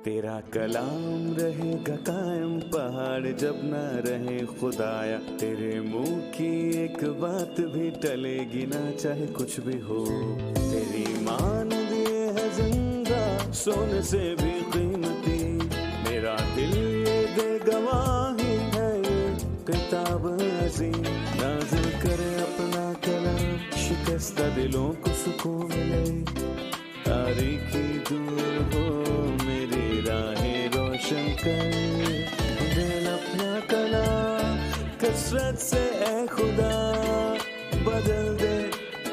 تیرا کلام رہے گا قائم پہاڑ جب نہ رہے خدایا، تیرے منہ کی ایک بات بھی ٹلے گی نہ چاہے کچھ بھی ہو، تیری مان دیے ہے زندہ سونے سے بھی قیمتی، میرا دل یہ دے گواہی ہے یہ کتاب عظیم، نازل کرے اپنا کلام شکستہ دلوں کو سکون ملے، تاریکی دور ہو میری راہیں روشن کر، دل اپنا کلام کثرت سے اے خدا بدل دے،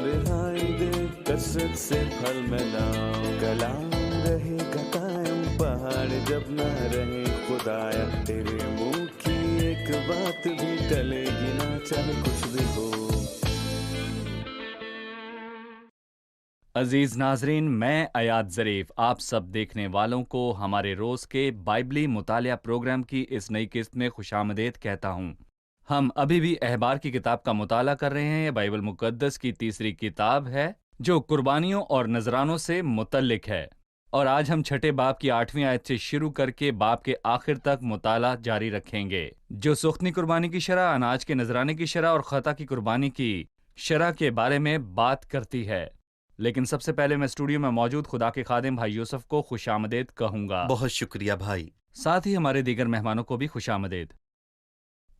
رہائی دے کثرت سے پھل ملاؤ، کلام رہے گا قائم پہاڑ جب نہ رہے خدایا، تیرے منہ کی ایک بات بھی ٹلے گی نہ چاہے کچھ بھی ہو۔ عزیز ناظرین، میں ایاد ظریف آپ سب دیکھنے والوں کو ہمارے روز کے بائبلی مطالعہ پروگرام کی اس نئی قسط میں خوش آمدید کہتا ہوں۔ ہم ابھی بھی احبار کی کتاب کا مطالعہ کر رہے ہیں۔ یہ بائبل مقدس کی تیسری کتاب ہے جو قربانیوں اور نذرانوں سے متعلق ہے، اور آج ہم چھٹے باب کی 8ویں آیت سے شروع کر کے باب کے آخر تک مطالعہ جاری رکھیں گے، جو سوختنی قربانی کی شرح، اناج کے نذرانے کی شرح اور خطا کی قربانی کی شرح کے بارے میں بات کرتی ہے۔ لیکن سب سے پہلے میں اسٹوڈیو میں موجود خدا کے خادم بھائی یوسف کو خوش آمدید کہوں گا۔ بہت شکریہ بھائی۔ ساتھ ہی ہمارے دیگر مہمانوں کو بھی خوش آمدید۔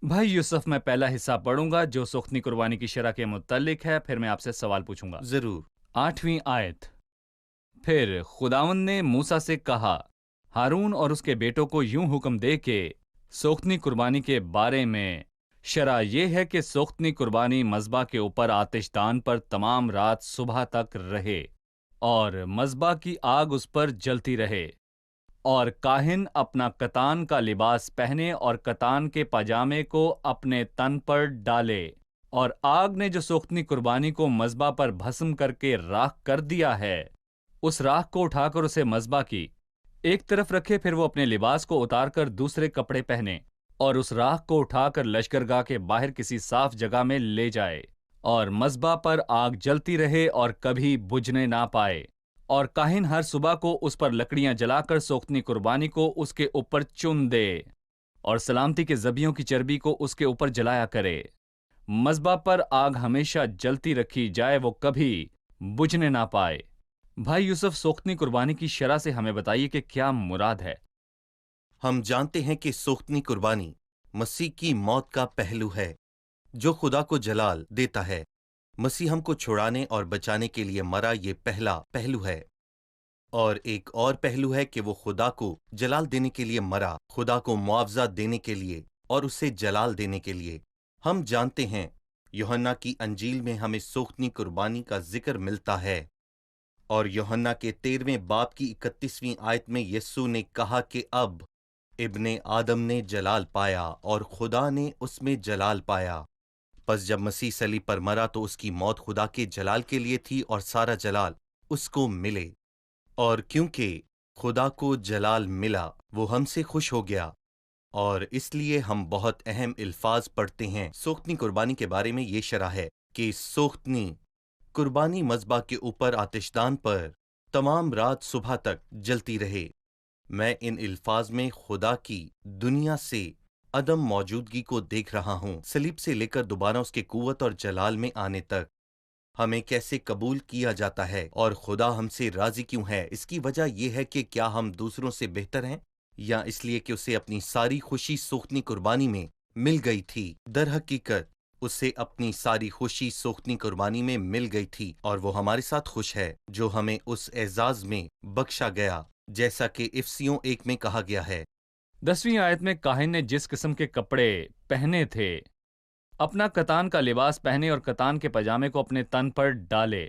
بھائی یوسف، میں پہلا حصہ پڑھوں گا جو سوختنی قربانی کی شرح کے متعلق ہے، پھر میں آپ سے سوال پوچھوں گا۔ ضرور۔ 8ویں آیت۔ پھر خداوند نے موسیٰ سے کہا، ہارون اور اس کے بیٹوں کو یوں حکم دے کہ سوختنی قربانی کے بارے میں شرح یہ ہے کہ سوختنی قربانی مذبح کے اوپر آتش دان پر تمام رات صبح تک رہے، اور مذبح کی آگ اس پر جلتی رہے، اور کاہن اپنا کتان کا لباس پہنے اور کتان کے پاجامے کو اپنے تن پر ڈالے، اور آگ نے جو سوختنی قربانی کو مذبح پر بھسم کر کے راکھ کر دیا ہے، اس راکھ کو اٹھا کر اسے مذبح کی ایک طرف رکھے، پھر وہ اپنے لباس کو اتار کر دوسرے کپڑے پہنے، اور اس راکھ کو اٹھا کر لشکرگاہ کے باہر کسی صاف جگہ میں لے جائے، اور مذبح پر آگ جلتی رہے اور کبھی بجھنے نہ پائے، اور کاہن ہر صبح کو اس پر لکڑیاں جلا کر سوختنی قربانی کو اس کے اوپر چن دے، اور سلامتی کے ذبیحوں کی چربی کو اس کے اوپر جلایا کرے۔ مذبح پر آگ ہمیشہ جلتی رکھی جائے، وہ کبھی بجھنے نہ پائے۔ بھائی یوسف، سوختنی قربانی کی شرح سے ہمیں بتائیے کہ کیا مراد ہے؟ ہم جانتے ہیں کہ سوختنی قربانی مسیح کی موت کا پہلو ہے جو خدا کو جلال دیتا ہے۔ مسیح ہم کو چھڑانے اور بچانے کے لیے مرا، یہ پہلا پہلو ہے۔ اور ایک اور پہلو ہے کہ وہ خدا کو جلال دینے کے لیے مرا، خدا کو معاوضہ دینے کے لیے اور اسے جلال دینے کے لیے۔ ہم جانتے ہیں یوحنا کی انجیل میں ہمیں سوختنی قربانی کا ذکر ملتا ہے، اور یوحنا کے 13ویں باب کی 31ویں آیت میں یسوع نے کہا کہ اب ابن آدم نے جلال پایا اور خدا نے اس میں جلال پایا۔ پس جب مسیح صلیب پر مرا تو اس کی موت خدا کے جلال کے لیے تھی اور سارا جلال اس کو ملے، اور کیونکہ خدا کو جلال ملا وہ ہم سے خوش ہو گیا، اور اس لیے ہم بہت اہم الفاظ پڑھتے ہیں۔ سوختنی قربانی کے بارے میں یہ شرح ہے کہ سوختنی قربانی مذبح کے اوپر آتشدان پر تمام رات صبح تک جلتی رہے۔ میں ان الفاظ میں خدا کی دنیا سے عدم موجودگی کو دیکھ رہا ہوں، صلیب سے لے کر دوبارہ اس کے قوت اور جلال میں آنے تک ہمیں کیسے قبول کیا جاتا ہے، اور خدا ہم سے راضی کیوں ہے۔ اس کی وجہ یہ ہے کہ کیا ہم دوسروں سے بہتر ہیں، یا اس لیے کہ اسے اپنی ساری خوشی سوختنی قربانی میں مل گئی تھی۔ در حقیقت اسے اپنی ساری خوشی سوختنی قربانی میں مل گئی تھی، اور وہ ہمارے ساتھ خوش ہے جو ہمیں اس اعزاز میں بخشا گیا، جیسا کہ افسیوں 1 میں کہا گیا ہے۔ 10ویں آیت میں کاہن نے جس قسم کے کپڑے پہنے تھے، اپنا کتان کا لباس پہنے اور کتان کے پاجامے کو اپنے تن پر ڈالے،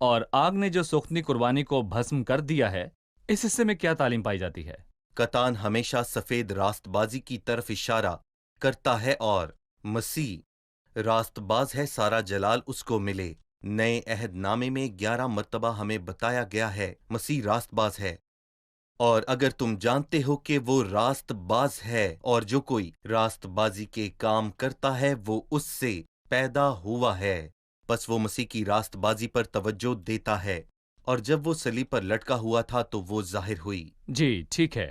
اور آگ نے جو سوختنی قربانی کو بھسم کر دیا ہے، اس حصے میں کیا تعلیم پائی جاتی ہے؟ کتان ہمیشہ سفید راست بازی کی طرف اشارہ کرتا ہے، اور مسیح راست باز ہے، سارا جلال اس کو ملے۔ نئے عہد نامے میں 11 مرتبہ ہمیں بتایا گیا ہے مسیح راست باز ہے، اور اگر تم جانتے ہو کہ وہ راست باز ہے اور جو کوئی راست بازی کے کام کرتا ہے وہ اس سے پیدا ہوا ہے، بس وہ مسیح کی راست بازی پر توجہ دیتا ہے، اور جب وہ صلیب پر لٹکا ہوا تھا تو وہ ظاہر ہوئی۔ جی ٹھیک ہے،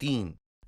3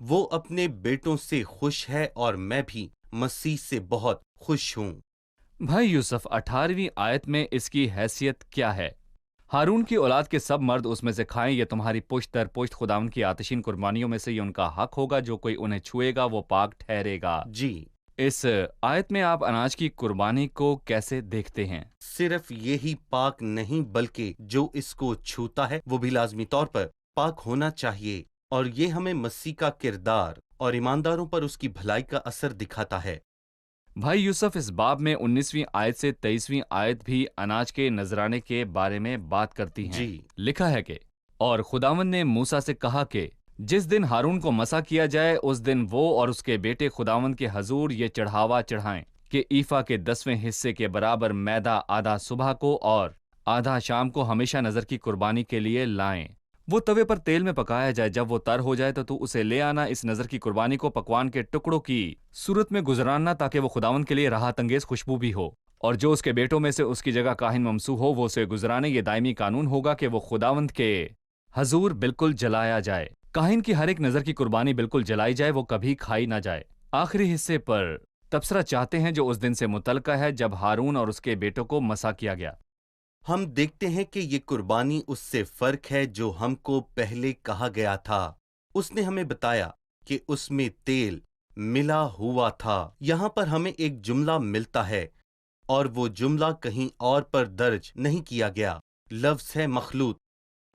وہ اپنے بیٹوں سے خوش ہے اور میں بھی مسیح سے بہت خوش ہوں۔ بھائی یوسف 18ویں آیت میں اس کی حیثیت کیا ہے؟ ہارون کی اولاد کے سب مرد اس میں سے کھائیں، یہ تمہاری پشت در پشت خداوند کی آتشین قربانیوں میں سے یہ ان کا حق ہوگا، جو کوئی انہیں چھوئے گا وہ پاک ٹھہرے گا۔ جی، اس آیت میں آپ اناج کی قربانی کو کیسے دیکھتے ہیں؟ صرف یہی پاک نہیں بلکہ جو اس کو چھوتا ہے وہ بھی لازمی طور پر پاک ہونا چاہیے، اور یہ ہمیں مسیح کا کردار اور ایمانداروں پر اس کی بھلائی کا اثر دکھاتا ہے۔ بھائی یوسف اس باب میں 19ویں آیت سے 23ویں آیت بھی اناج کے نذرانے کے بارے میں بات کرتی ہیں۔ جی، لکھا ہے کہ اور خداوند نے موسیٰ سے کہا کہ جس دن ہارون کو مسح کیا جائے اس دن وہ اور اس کے بیٹے خداوند کے حضور یہ چڑھاوا چڑھائیں کہ ایفا کے 10ویں حصے کے برابر میدہ آدھا صبح کو اور آدھا شام کو ہمیشہ نذر کی قربانی کے لیے لائیں۔ وہ توے پر تیل میں پکایا جائے، جب وہ تر ہو جائے تو اسے لے آنا، اس نذر کی قربانی کو پکوان کے ٹکڑوں کی صورت میں گزراننا تاکہ وہ خداوند کے لیے راحت انگیز خوشبو بھی ہو، اور جو اس کے بیٹوں میں سے اس کی جگہ کاہن ممسوح ہو وہ اسے گزرانے۔ یہ دائمی قانون ہوگا کہ وہ خداوند کے حضور بالکل جلایا جائے۔ کاہن کی ہر ایک نذر کی قربانی بالکل جلائی جائے، وہ کبھی کھائی نہ جائے۔ آخری حصے پر تبصرہ چاہتے ہیں جو اس دن سے متعلقہ ہے جب ہارون اور اس کے بیٹوں کو مسح کیا گیا۔ ہم دیکھتے ہیں کہ یہ قربانی اس سے فرق ہے جو ہم کو پہلے کہا گیا تھا۔ اس نے ہمیں بتایا کہ اس میں تیل ملا ہوا تھا۔ یہاں پر ہمیں ایک جملہ ملتا ہے اور وہ جملہ کہیں اور پر درج نہیں کیا گیا۔ لفظ ہے مخلوط،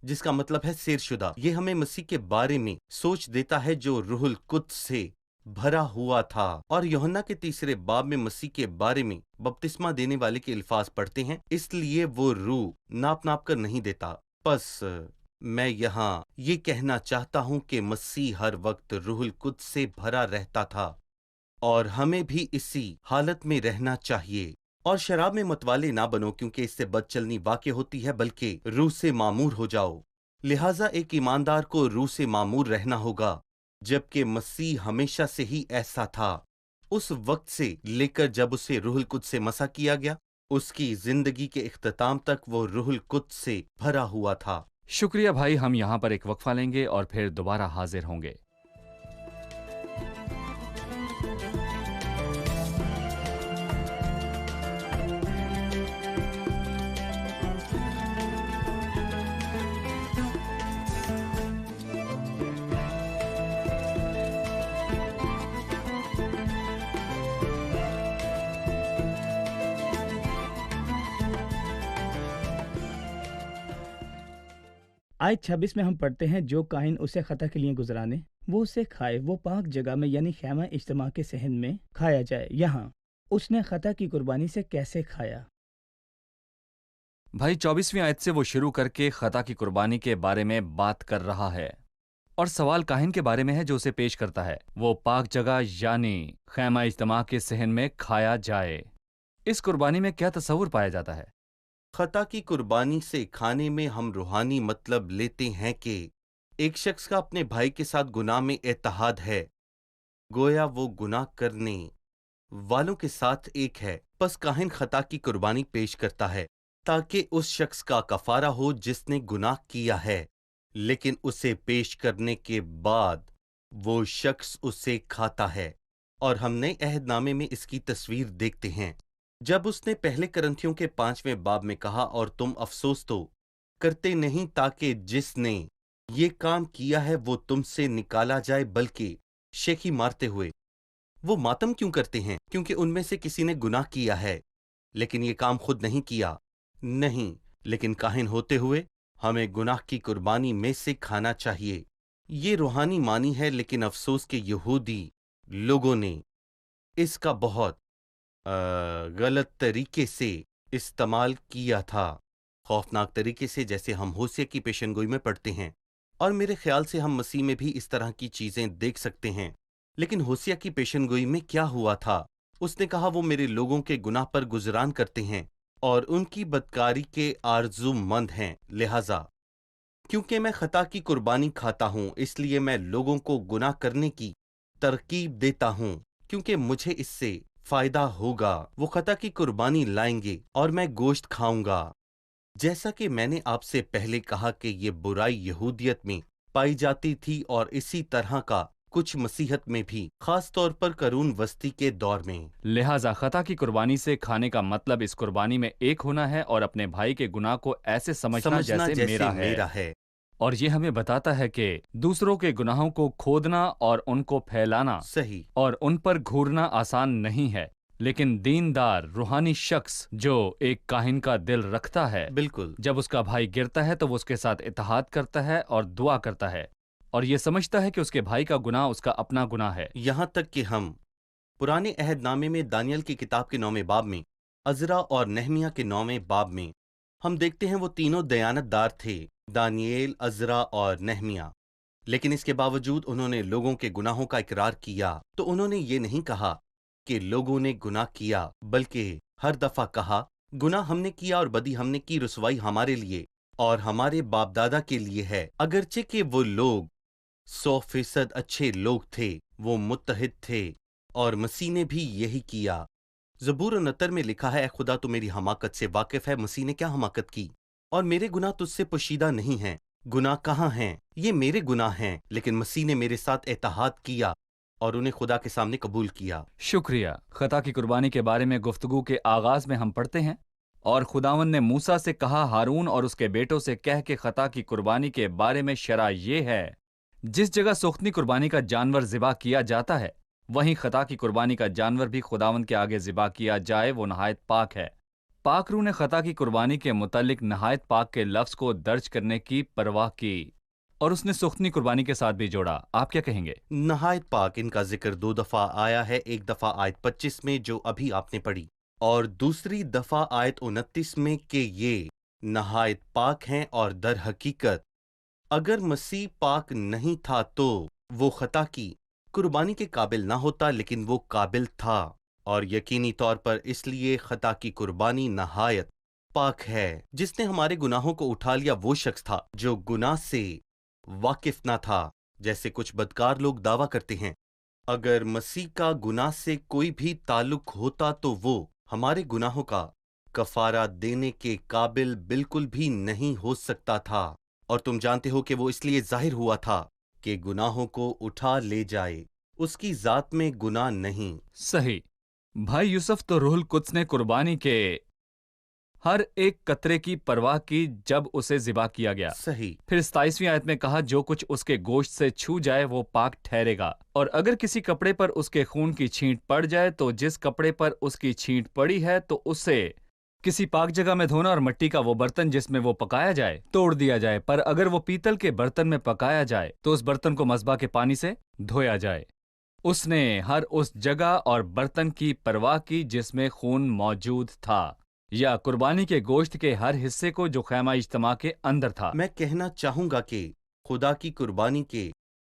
جس کا مطلب ہے سیر شدہ۔ یہ ہمیں مسیح کے بارے میں سوچ دیتا ہے جو روح القدس سے بھرا ہوا تھا، اور یوحنا کے 3 باب میں مسیح کے بارے میں بپتسمہ دینے والے کے الفاظ پڑھتے ہیں، اس لیے وہ روح ناپ کر نہیں دیتا۔ پس میں یہاں یہ کہنا چاہتا ہوں کہ مسیح ہر وقت روح القدس سے بھرا رہتا تھا، اور ہمیں بھی اسی حالت میں رہنا چاہیے۔ اور شراب میں متوالے نہ بنو، کیونکہ اس سے بد چلنی واقع ہوتی ہے، بلکہ روح سے معمور ہو جاؤ۔ لہٰذا ایک ایماندار کو روح سے معمور رہنا ہوگا، جبکہ مسیح ہمیشہ سے ہی ایسا تھا۔ اس وقت سے لے کر جب اسے روح القدس سے مسح کیا گیا، اس کی زندگی کے اختتام تک وہ روح القدس سے بھرا ہوا تھا۔ شکریہ بھائی، ہم یہاں پر ایک وقفہ لیں گے اور پھر دوبارہ حاضر ہوں گے۔ آیت 26 میں ہم پڑھتے ہیں جو کاہن اسے خطا کے لیے گزرانے وہ اسے کھائے، وہ پاک جگہ میں یعنی خیمہ اجتماع کے صحن میں کھایا جائے۔ یہاں اس نے خطا کی قربانی سے کیسے کھایا؟ بھائی 24ویں آیت سے وہ شروع کر کے خطا کی قربانی کے بارے میں بات کر رہا ہے، اور سوال کاہن کے بارے میں ہے جو اسے پیش کرتا ہے۔ وہ پاک جگہ یعنی خیمہ اجتماع کے صحن میں کھایا جائے۔ اس قربانی میں کیا تصور پایا جاتا ہے؟ خطا کی قربانی سے کھانے میں ہم روحانی مطلب لیتے ہیں کہ ایک شخص کا اپنے بھائی کے ساتھ گناہ میں اتحاد ہے، گویا وہ گناہ کرنے والوں کے ساتھ ایک ہے۔ پس کاہن خطا کی قربانی پیش کرتا ہے تاکہ اس شخص کا کفارہ ہو جس نے گناہ کیا ہے، لیکن اسے پیش کرنے کے بعد وہ شخص اسے کھاتا ہے، اور ہم نئے عہد نامے میں اس کی تصویر دیکھتے ہیں جب اس نے پہلے کرنتھیوں کے 5ویں باب میں کہا، اور تم افسوس تو کرتے نہیں تاکہ جس نے یہ کام کیا ہے وہ تم سے نکالا جائے، بلکہ شیخی مارتے ہوئے۔ وہ ماتم کیوں کرتے ہیں؟ کیونکہ ان میں سے کسی نے گناہ کیا ہے، لیکن یہ کام خود نہیں کیا، نہیں، لیکن کاہن ہوتے ہوئے ہمیں گناہ کی قربانی میں سے کھانا چاہیے۔ یہ روحانی معنی ہے، لیکن افسوس کہ یہودی لوگوں نے اس کا بہت غلط طریقے سے استعمال کیا تھا، خوفناک طریقے سے، جیسے ہم ہوسیہ کی پیشن گوئی میں پڑھتے ہیں، اور میرے خیال سے ہم مسیح میں بھی اس طرح کی چیزیں دیکھ سکتے ہیں۔ لیکن ہوسیہ کی پیشن گوئی میں کیا ہوا تھا؟ اس نے کہا وہ میرے لوگوں کے گناہ پر گزران کرتے ہیں اور ان کی بدکاری کے آرزو مند ہیں، لہذا کیونکہ میں خطا کی قربانی کھاتا ہوں اس لیے میں لوگوں کو گناہ کرنے کی ترغیب دیتا ہوں، کیونکہ مجھے اس سے فائدہ ہوگا۔ وہ خطا کی قربانی لائیں گے اور میں گوشت کھاؤں گا۔ جیسا کہ میں نے آپ سے پہلے کہا کہ یہ برائی یہودیت میں پائی جاتی تھی اور اسی طرح کا کچھ مسیحت میں بھی، خاص طور پر قرون وسطی کے دور میں۔ لہٰذا خطا کی قربانی سے کھانے کا مطلب اس قربانی میں ایک ہونا ہے اور اپنے بھائی کے گناہ کو ایسے سمجھنا جیسے میرا ہے۔ اور یہ ہمیں بتاتا ہے کہ دوسروں کے گناہوں کو کھودنا اور ان کو پھیلانا صحیح۔ اور ان پر گھورنا آسان نہیں ہے، لیکن دیندار روحانی شخص جو ایک کاہن کا دل رکھتا ہے، بالکل۔ جب اس کا بھائی گرتا ہے تو وہ اس کے ساتھ اتحاد کرتا ہے اور دعا کرتا ہے اور یہ سمجھتا ہے کہ اس کے بھائی کا گناہ اس کا اپنا گناہ ہے۔ یہاں تک کہ ہم پرانے عہد نامے میں دانیل کی کتاب کے 9ویں باب میں، عزرا اور نہمیہ کے 9ویں باب میں ہم دیکھتے ہیں وہ تینوں دیانت دار تھے، دانیل، عزرا اور نہمیہ، لیکن اس کے باوجود انہوں نے لوگوں کے گناہوں کا اقرار کیا۔ تو انہوں نے یہ نہیں کہا کہ لوگوں نے گناہ کیا، بلکہ ہر دفعہ کہا گناہ ہم نے کیا اور بدی ہم نے کی، رسوائی ہمارے لیے اور ہمارے باپ دادا کے لیے ہے۔ اگرچہ کہ وہ لوگ 100% اچھے لوگ تھے، وہ متحد تھے اور مسیح نے بھی یہی کیا۔ زبور و نطر میں لکھا ہے، اے خدا تو میری حماقت سے واقف ہے۔ مسیح نے کیا حماقت کی؟ اور میرے گناہ تجھ سے پوشیدہ نہیں ہیں۔ گناہ کہاں ہیں؟ یہ میرے گناہ ہیں، لیکن مسیح نے میرے ساتھ اتحاد کیا اور انہیں خدا کے سامنے قبول کیا۔ شکریہ۔ خطا کی قربانی کے بارے میں گفتگو کے آغاز میں ہم پڑھتے ہیں، اور خداوند نے موسیٰ سے کہا، ہارون اور اس کے بیٹوں سے کہہ کہ خطا کی قربانی کے بارے میں شرع یہ ہے، جس جگہ سوختنی قربانی کا جانور ذبح کیا جاتا ہے، وہیں خطا کی قربانی کا جانور بھی خداوند کے آگے ذبح کیا جائے، وہ نہایت پاک ہے۔ پاک روح نے خطا کی قربانی کے متعلق نہایت پاک کے لفظ کو درج کرنے کی پرواہ کی، اور اس نے سوختنی قربانی کے ساتھ بھی جوڑا۔ آپ کیا کہیں گے؟ نہایت پاک، ان کا ذکر 2 دفعہ آیا ہے، ایک دفعہ آیت 25 میں جو ابھی آپ نے پڑھی، اور دوسری دفعہ آیت 29 میں کہ یہ نہایت پاک ہیں، اور در حقیقت اگر مسیح پاک نہیں تھا تو وہ خطا کی قربانی کے قابل نہ ہوتا، لیکن وہ قابل تھا، اور یقینی طور پر اس لیے خطا کی قربانی نہایت پاک ہے۔ جس نے ہمارے گناہوں کو اٹھا لیا وہ شخص تھا جو گناہ سے واقف نہ تھا، جیسے کچھ بدکار لوگ دعویٰ کرتے ہیں۔ اگر مسیح کا گناہ سے کوئی بھی تعلق ہوتا تو وہ ہمارے گناہوں کا کفارہ دینے کے قابل بالکل بھی نہیں ہو سکتا تھا، اور تم جانتے ہو کہ وہ اس لیے ظاہر ہوا تھا کہ گناہوں کو اٹھا لے جائے، اس کی ذات میں گناہ نہیں۔ صحیح۔ بھائی یوسف تو روح القدس نے قربانی کے ہر ایک قطرے کی پرواہ کی جب اسے ذبح کیا گیا۔ صحیح۔ پھر 27ویں آیت میں کہا، جو کچھ اس کے گوشت سے چھو جائے وہ پاک ٹھہرے گا، اور اگر کسی کپڑے پر اس کے خون کی چھینٹ پڑ جائے تو جس کپڑے پر اس کی چھینٹ پڑی ہے تو اسے کسی پاک جگہ میں دھونا، اور مٹی کا وہ برتن جس میں وہ پکایا جائے توڑ دیا جائے، پر اگر وہ پیتل کے برتن میں پکایا جائے تو اس برتن کو مذبح کے پانی سے دھویا جائے۔ اس نے ہر اس جگہ اور برتن کی پرواہ کی جس میں خون موجود تھا، یا قربانی کے گوشت کے ہر حصے کو جو خیمہ اجتماع کے اندر تھا۔ میں کہنا چاہوں گا کہ خدا کی قربانی کے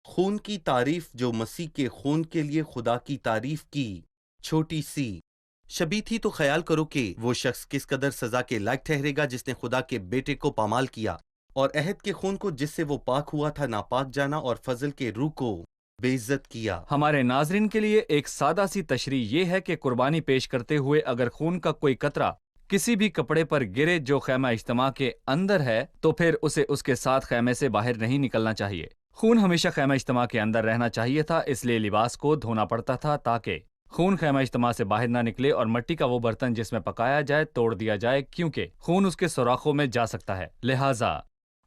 خون کی تعریف جو مسیح کے خون کے لیے خدا کی تعریف کی چھوٹی سی شبیہ تھی، تو خیال کرو کہ وہ شخص کس قدر سزا کے لائق ٹھہرے گا جس نے خدا کے بیٹے کو پامال کیا، اور عہد کے خون کو جس سے وہ پاک ہوا تھا ناپاک جانا، اور فضل کے روح کو بے عزت کیا۔ ہمارے ناظرین کے لیے ایک سادہ سی تشریح یہ ہے کہ قربانی پیش کرتے ہوئے اگر خون کا کوئی قطرہ کسی بھی کپڑے پر گرے جو خیمہ اجتماع کے اندر ہے تو پھر اسے اس کے ساتھ خیمے سے باہر نہیں نکلنا چاہیے۔ خون ہمیشہ خیمہ اجتماع کے اندر رہنا چاہیے تھا، اس لیے لباس کو دھونا پڑتا تھا تاکہ خون خیمہ اجتماع سے باہر نہ نکلے، اور مٹی کا وہ برتن جس میں پکایا جائے توڑ دیا جائے، کیونکہ خون اس کے سوراخوں میں جا سکتا ہے، لہٰذا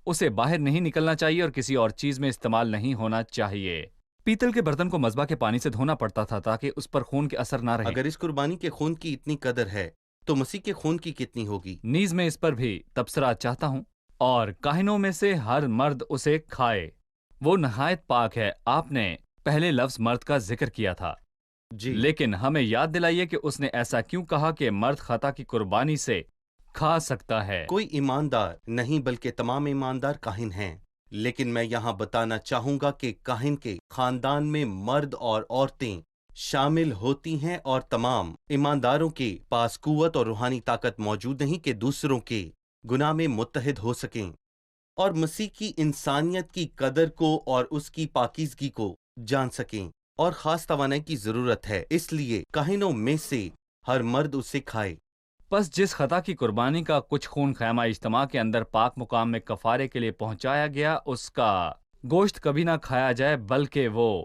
اسے باہر نہیں نکلنا چاہیے اور کسی اور چیز میں استعمال نہیں ہونا چاہیے۔ پیتل کے برتن کو مذبح کے پانی سے دھونا پڑتا تھا تاکہ اس پر خون کے اثر نہ رہے۔ اگر اس قربانی کے خون کی اتنی قدر ہے تو مسیح کے خون کی کتنی ہوگی؟ نیز میں اس پر بھی تبصرہ چاہتا ہوں، اور کاہنوں میں سے ہر مرد اسے کھائے، وہ نہایت پاک ہے۔ آپ نے پہلے لفظ مرد کا ذکر کیا تھا، جی، لیکن ہمیں یاد دلائیے کہ اس نے ایسا کیوں کہا کہ مرد خطا کی قربانی سے کھا سکتا ہے۔ کوئی ایماندار نہیں بلکہ تمام ایماندار کاہن ہیں، لیکن میں یہاں بتانا چاہوں گا کہ کاہن کے خاندان میں مرد اور عورتیں شامل ہوتی ہیں، اور تمام ایمانداروں کے پاس قوت اور روحانی طاقت موجود نہیں کہ دوسروں کے گناہ میں متحد ہو سکیں اور مسیح کی انسانیت کی قدر کو اور اس کی پاکیزگی کو جان سکیں، اور خاص توانائی کی ضرورت ہے، اس لیے کاہنوں میں سے ہر مرد اسے کھائے۔ پس جس خطا کی قربانی کا کچھ خون خیمہ اجتماع کے اندر پاک مقام میں کفارے کے لیے پہنچایا گیا، اس کا گوشت کبھی نہ کھایا جائے، بلکہ وہ